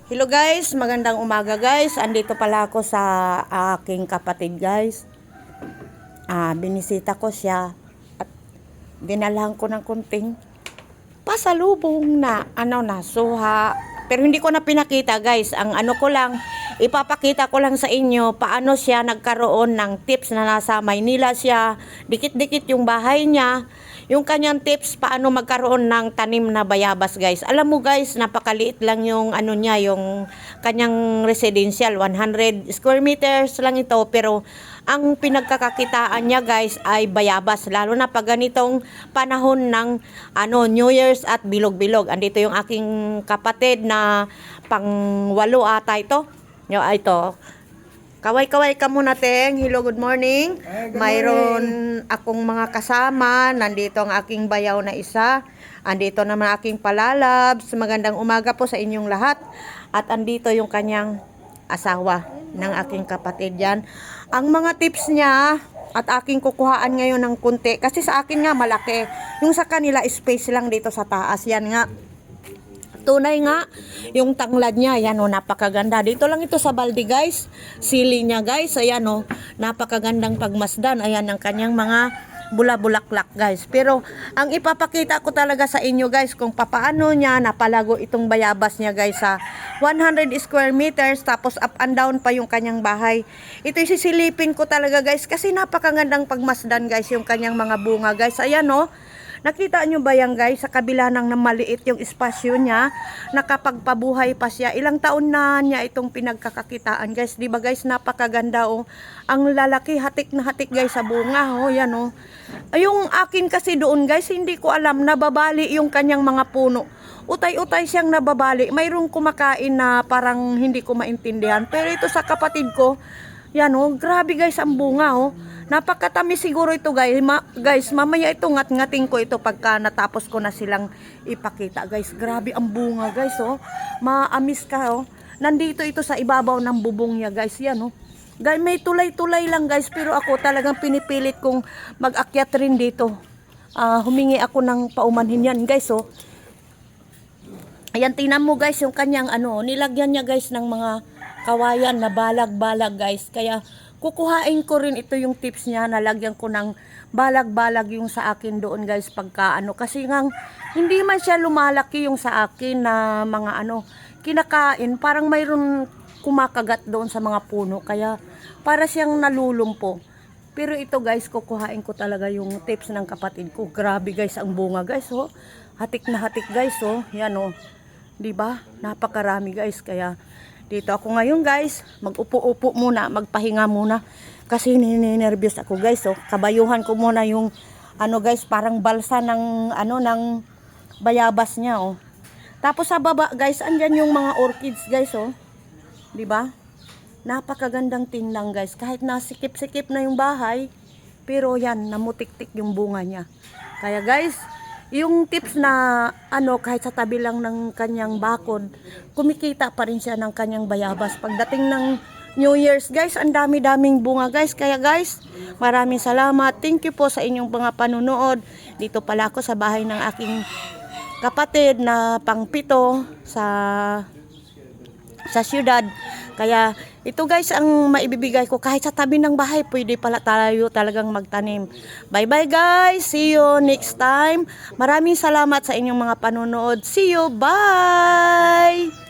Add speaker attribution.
Speaker 1: Hello guys, magandang umaga guys. Andito pala ako sa aking kapatid guys. Binisita ko siya at dinalhan ko ng kunting pasalubong na suha. Pero hindi ko na pinakita guys. Ang ko lang, ipapakita ko lang sa inyo paano siya nagkaroon ng tips na nasa Maynila siya. Dikit-dikit yung bahay niya. Yung kanyang tips paano magkaroon ng tanim na bayabas guys. Alam mo guys, napakaliit lang yung niya, yung kanyang residential, 100 square meters lang ito, pero ang pinagkakakitaan niya guys ay bayabas, lalo na pag ganitong panahon ng New Year's at bilog-bilog. Andito yung aking kapatid na pang-walo ata ito. Ito. Kaway-kaway ka muna, Teng. Hello, good morning. Mayroon akong mga kasama. Nandito ang aking bayaw na isa. Andito naman aking palalabs. Magandang umaga po sa inyong lahat. At andito yung kanyang asawa ng aking kapatid yan. Ang mga tips niya at aking kukuhaan ngayon ng kunti. Kasi sa akin nga malaki. Yung sa kanila space lang dito sa taas. Yan nga. Tunay nga, yung tanglad niya, ayan o, napakaganda. Dito lang ito sa balde guys. Sili niya guys, ayan o, napakagandang pagmasdan. Ayan ang kanyang mga bula-bulaklak guys. Pero ang ipapakita ko talaga sa inyo guys, kung papaano niya napalago itong bayabas niya guys sa 100 square meters, tapos up and down pa yung kanyang bahay. Ito sisilipin ko talaga guys, kasi napakagandang pagmasdan guys yung kanyang mga bunga guys. Ayan o. Nakita nyo ba yan guys, sa kabila ng maliit yung espasyo niya, nakapagpabuhay pa siya. Ilang taon na niya itong pinagkakakitaan guys. Diba guys, napakaganda oh. Ang lalaki, hatik na hatik guys sa bunga oh. Yan oh. Yung akin kasi doon guys, hindi ko alam, nababali yung kanyang mga puno. Utay-utay siyang nababali. Mayroong kumakain na parang hindi ko maintindihan. Pero ito sa kapatid ko, yan oh, grabe guys ang bunga oh. Napakatamis siguro ito guys. Guys, mamaya ito ngat-ngating ko ito pagka natapos ko na silang ipakita guys. Grabe ang bunga guys oh. Maamis ka oh. Nandito ito sa ibabaw ng bubong niya guys. Yan oh. Guys, may tulay-tulay lang guys, pero ako talagang pinipilit kong mag-akyat rin dito. Humingi ako ng paumanhin yan guys oh. Ayan, tingnan mo guys yung kanyang nilagyan niya guys ng mga kawayan na balag-balag guys. Kaya kukuhain ko rin ito yung tips niya, nalagyan ko ng balag-balag yung sa akin doon guys pagka kasi nga hindi man siya lumalaki yung sa akin na mga kinakain, parang mayroon kumakagat doon sa mga puno, kaya para siyang nalulumpo. Pero ito guys, kukuhain ko talaga yung tips ng kapatid ko. Grabe guys ang bunga guys oh. Hatik na hatik guys oh. Yan oh. 'Di ba? Napakarami guys, kaya dito ako ngayon guys, mag-upo-upo muna, magpahinga muna. Kasi ninenervyos ako guys oh. Kabayuhan ko muna yung guys, parang balsa ng ng bayabas niya oh. Tapos sa baba guys, andyan yung mga orchids guys oh. 'Di ba? Napakagandang tingnan guys. Kahit nasikip-sikip na yung bahay, pero yan, namutik-tik yung bunga niya. Kaya guys, yung tips na kahit sa tabi lang ng kanyang bakod, kumikita pa rin siya ng kanyang bayabas. Pagdating ng New Year's guys, ang dami-daming bunga guys. Kaya guys, maraming salamat. Thank you po sa inyong mga panunood. Dito pala ako sa bahay ng aking kapatid na pang-7 sa syudad. Kaya ito guys ang maibibigay ko, kahit sa tabi ng bahay pwede pala tayo talagang magtanim. Bye bye guys, see you next time. Maraming salamat sa inyong mga panonood. See you, bye.